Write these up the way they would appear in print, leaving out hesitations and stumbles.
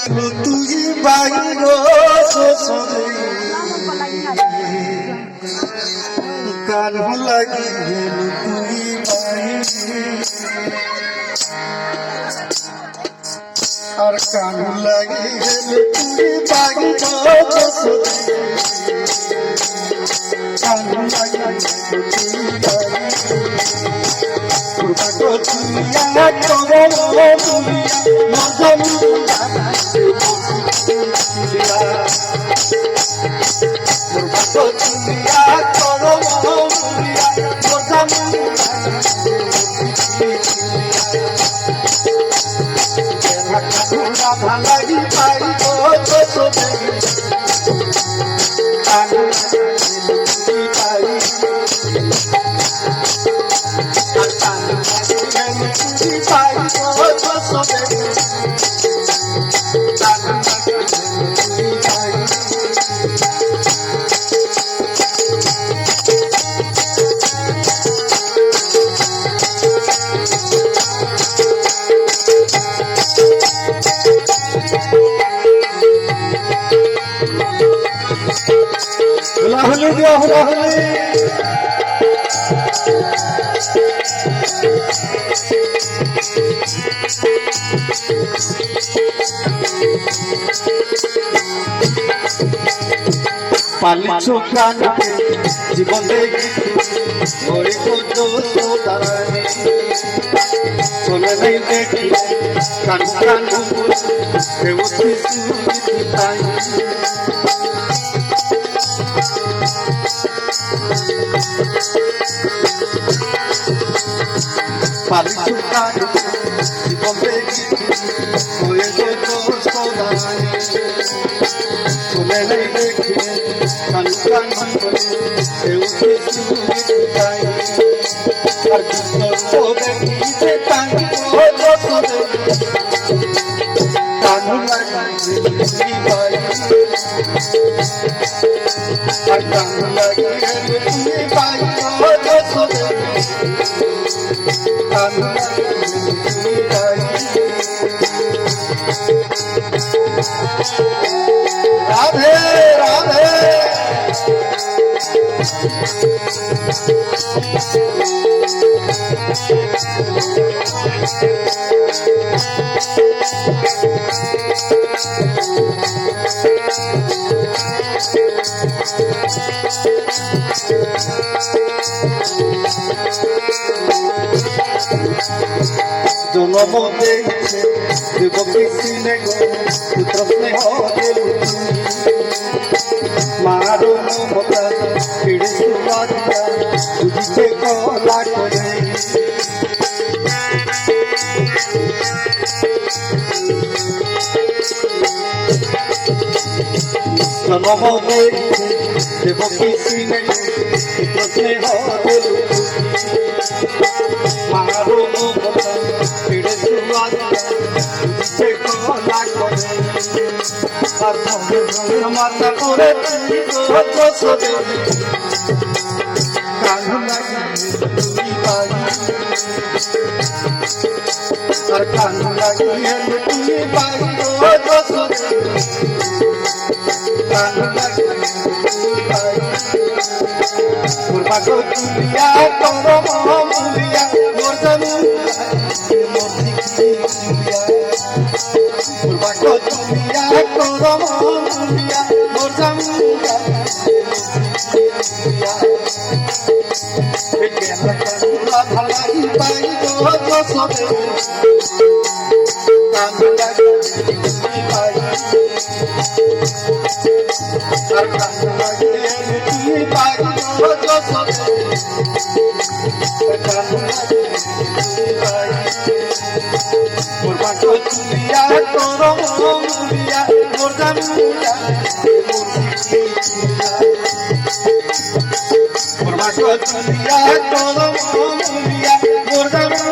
তুই বাইর শ্বশুরে কানু লাগি তুই আর কানু লাগি তুই বাইর শ্বশুরে কানু লাগি ভালাই পাই হলে দেওয়া হলে পালিছ প্রাণ জীবন ওরে দাঁড়ায় চলে নেই দেখি কান কান পালিছ প্রাণ জীবন ওরে দাঁড়ায় চলে নেই দেখি কান কান আর দেখিতে কানু লাগে আর কানু লাগে কানু রাধে রাধে জনম দেখছে যুবতী সিনে পুত্র স্নেহ মারো মমতা পিড়ি সুবাদিয়া বুঝিছে কলা করে জনম দেখছে যুবতী সিনে পুত্র স্নেহ মারো মমতা পিড়ি সুবাদিয়া বুঝিছে কলা করে মাতা করে কানু লাগে তুই পাই আর কানু লাগে তুই পাই কানু লাগে তুই পাই পূর্বা তুলিয়া তোর মুলিয়া মোর জানু মোর দিকি পূর্বা তুলিয়া তোর মুলিয়া মোর জানু ভালাই পাই কানু লাগে পাই আর কানু লাগে তুই পাই কানু লাগে পাই তুলিয়া তোর মুলিয়া মোর জানু তুলিয়া তোর মুলিয়া মোর জানু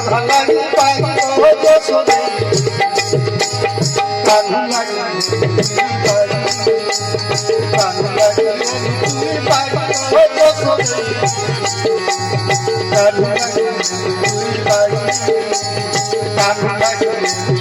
ভালাই পাই কানু লাগে কানু লাগে কানু লাগে দারুণ লাগে